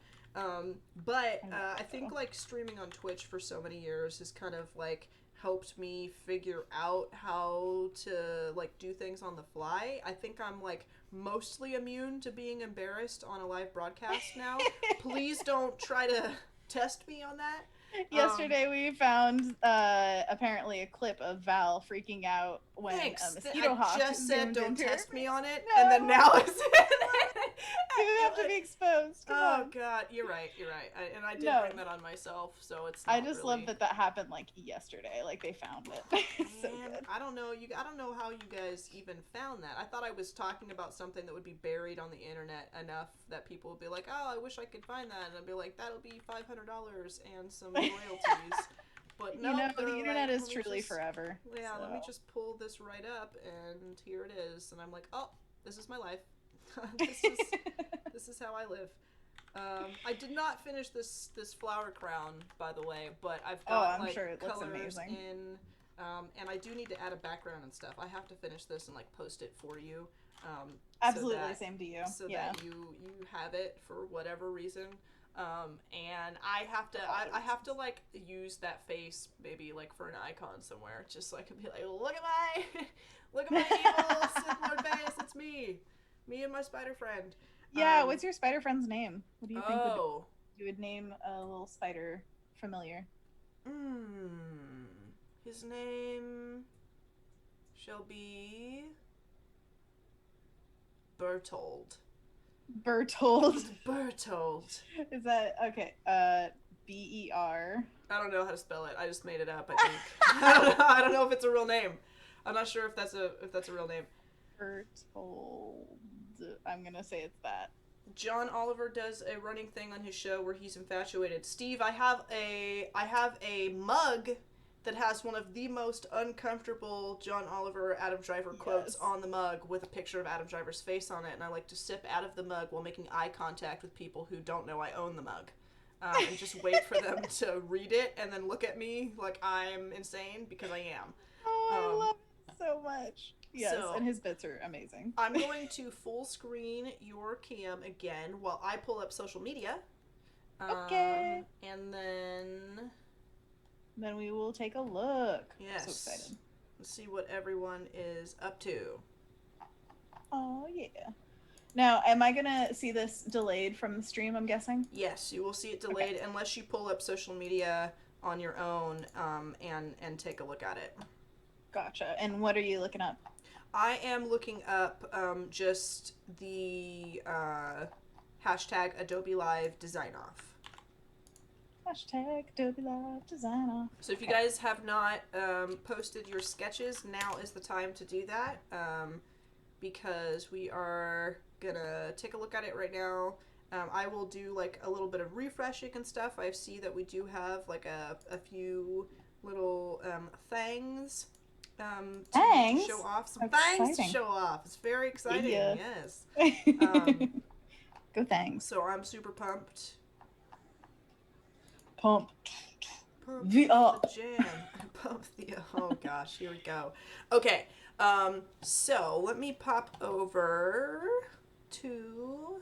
But I think like streaming on Twitch for so many years has kind of like helped me figure out how to like do things on the fly. I think I'm like mostly immune to being embarrassed on a live broadcast now. Please don't try to test me on that. Yesterday we found apparently a clip of Val freaking out when a mosquito hawk I just said don't her. test me on it, No. and then now it's You have to be exposed. Come on. God, you're right. And I did bring that on myself, so it's not I just really... love that happened like yesterday. Like they found it. So good. I don't know how you guys even found that. I thought I was talking about something that would be buried on the internet enough that people would be like, oh, I wish I could find that, and I'd be like, that'll be $500 and some royalties. But no, the internet like, is truly forever. Yeah, so. Let me just pull this right up, and here it is. And I'm like, oh, this is my life. This is how I live. I did not finish this flower crown, by the way, but I've got sure it looks colors amazing. in, and I do need to add a background and stuff. I have to finish this and like post it for you. Absolutely, same to you. So that you have it for whatever reason. And I have to like use that face maybe like for an icon somewhere, just so I can be like, look at my evil Sith Lord face. It's me and my spider friend. Yeah, what's your spider friend's name? What do you think you would name a little spider familiar? His name shall be Bertold. Bertold. Is that okay? BER. I don't know how to spell it. I just made it up. I think. I don't know if it's a real name. I'm not sure if that's a real name. Bertold. I'm gonna say it's that. John Oliver does a running thing on his show where he's infatuated. Steve, I have a mug that has one of the most uncomfortable John Oliver Adam Driver quotes on the mug with a picture of Adam Driver's face on it, and I like to sip out of the mug while making eye contact with people who don't know I own the mug. And just wait for them to read it and then look at me like I'm insane, because I am. Oh, I love it so much. Yes, and his bits are amazing. I'm going to full screen your cam again while I pull up social media. Okay. And then then we will take a look. Yes. So excited. Let's see what everyone is up to. Oh, yeah. Now, am I going to see this delayed from the stream, I'm guessing? Yes, you will see it delayed unless you pull up social media on your own and take a look at it. Gotcha. And what are you looking up? I am looking up just the hashtag Adobe Live Design Off. Hashtag Adobe Live Design Off. So if you guys have not posted your sketches, now is the time to do that because we are gonna take a look at it right now. I will do like a little bit of refreshing and stuff. I see that we do have like a few little things to show off. Some things to show off. It's very exciting. Yeah. Yes. Go thanks. So I'm super pumped. Pump the jam. Pump the. Oh gosh, here we go. Okay. So let me pop over to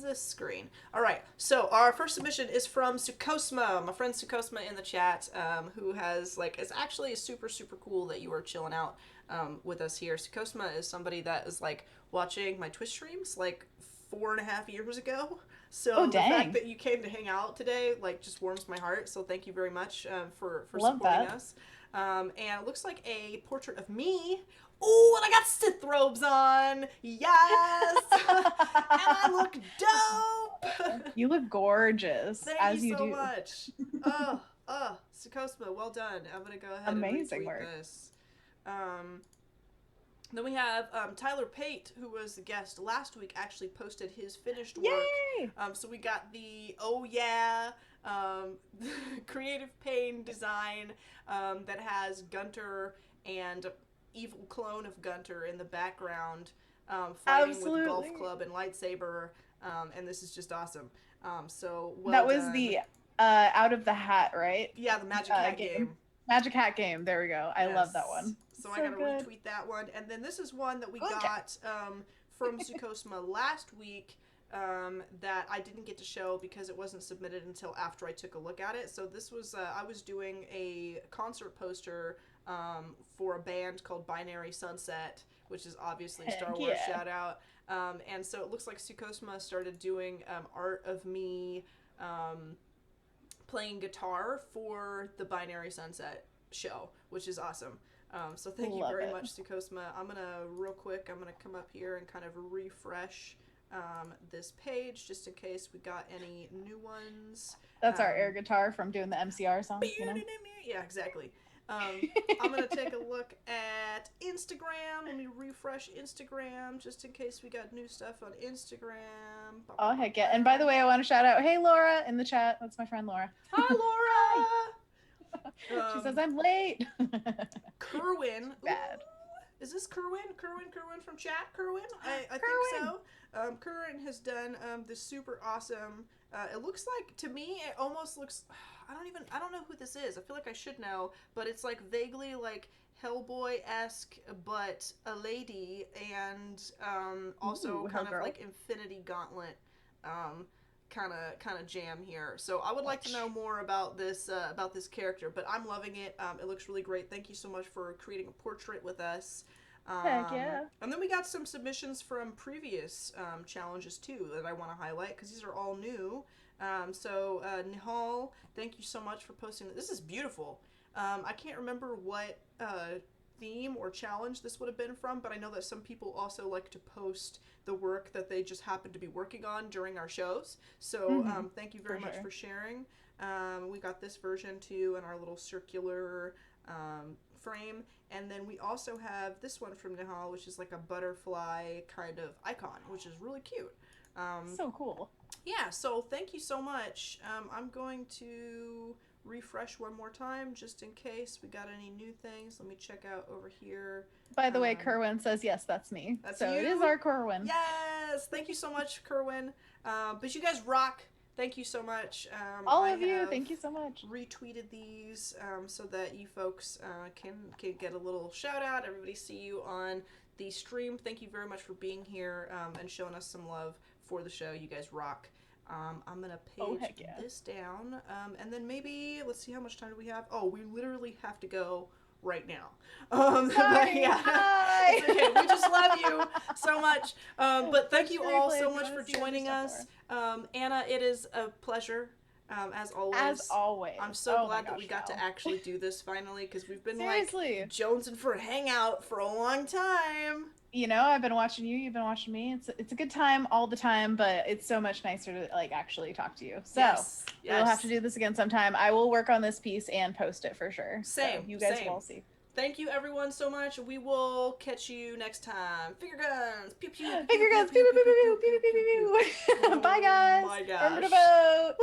the screen. All right. So our first submission is from Sukosma, my friend Sukosma in the chat, who has like, it's actually super cool that you are chilling out with us here. Sukosma is somebody that is like watching my Twitch streams like 4.5 years ago. So the fact that you came to hang out today like just warms my heart. So thank you very much for supporting us. And it looks like a portrait of me. Ooh, and I got Sith robes on. Yes. And I look dope. You look gorgeous. Thank you so much. Sukosma, well done. I'm gonna go ahead and retweet this. Then we have Tyler Pate, who was the guest last week, actually posted his finished work. Yay! So we got the Creative Pain design that has Gunter and evil clone of Gunter in the background fighting with golf club and lightsaber, and this is just awesome. So that was the Out of the Hat, right? Yeah, the Magic Hat game. Magic Hat game. There we go. I love that one. So I gotta retweet that one. And then this is one that we got from Sukosma last week that I didn't get to show because it wasn't submitted until after I took a look at it. So this was, I was doing a concert poster for a band called Binary Sunset, which is obviously a Star Wars shout out. And so it looks like Sukosma started doing art of me playing guitar for the Binary Sunset show, which is awesome. So thank you very much, Sukosma. I'm gonna come up here and kind of refresh this page just in case we got any new ones. That's our air guitar from doing the MCR song, you know? Yeah, exactly. I'm gonna take a look at Instagram. Let me refresh Instagram just in case we got new stuff on Instagram. Oh, heck yeah. And by the way, I want to shout out, hey, Laura, in the chat. That's my friend Laura. Hi, Laura! She says I'm late. Kerwin. Bad. Is this Kerwin? Kerwin from chat? Kerwin? I think so. Kerwin has done this super awesome. It looks like, to me, it almost looks. I don't know who this is. I feel like I should know, but it's like vaguely like Hellboy-esque, but a lady, and also kind of like Infinity Gauntlet. Kind of jam here. So I would like to know more about this character, but I'm loving it. It looks really great. Thank you so much for creating a portrait with us. Heck yeah. And then we got some submissions from previous challenges too that I want to highlight because these are all new. So Nihal, thank you so much for posting. This is beautiful. I can't remember what theme or challenge this would have been from, but I know that some people also like to post the work that they just happen to be working on during our shows. So thank you very much for sharing. We got this version too in our little circular frame, and then we also have this one from Nihal, which is like a butterfly kind of icon, which is really cute. So cool. Yeah, so thank you so much. I'm going to refresh one more time just in case we got any new things. Let me check out over here. By the way, Kerwin says yes, that's me. That's so you? It is our Kerwin. Yes, thank you so much, Kerwin. But you guys rock. Thank you so much. All of you, thank you so much. Retweeted these so that you folks can get a little shout out. Everybody see you on the stream. Thank you very much for being here and showing us some love for the show. You guys rock. I'm gonna Oh, page heck yeah. this down, and then maybe let's see how much time do we have. Oh, we literally have to go right now. Sorry. But yeah, Bye. it's okay. We just love you so much. But thank you all Seriously, so if you much wanna for see other joining stuff us. Anna, it is a pleasure. As always. As always. I'm so Oh my glad that we gosh, got to Val. actually do this finally, because we've been Seriously. like jonesing for a hangout for a long time. You know, I've been watching you, you've been watching me. It's a good time all the time, but it's so much nicer to like actually talk to you. So Yes. we'll have to do this again sometime. I will work on this piece and post it for sure. Same. So you guys same. will all see. Thank you everyone so much. We will catch you next time. Finger guns. Pew pew. Finger guns. Pew pew pew pew pew pew pew pew. Bye guys. Oh my gosh. Remember to vote.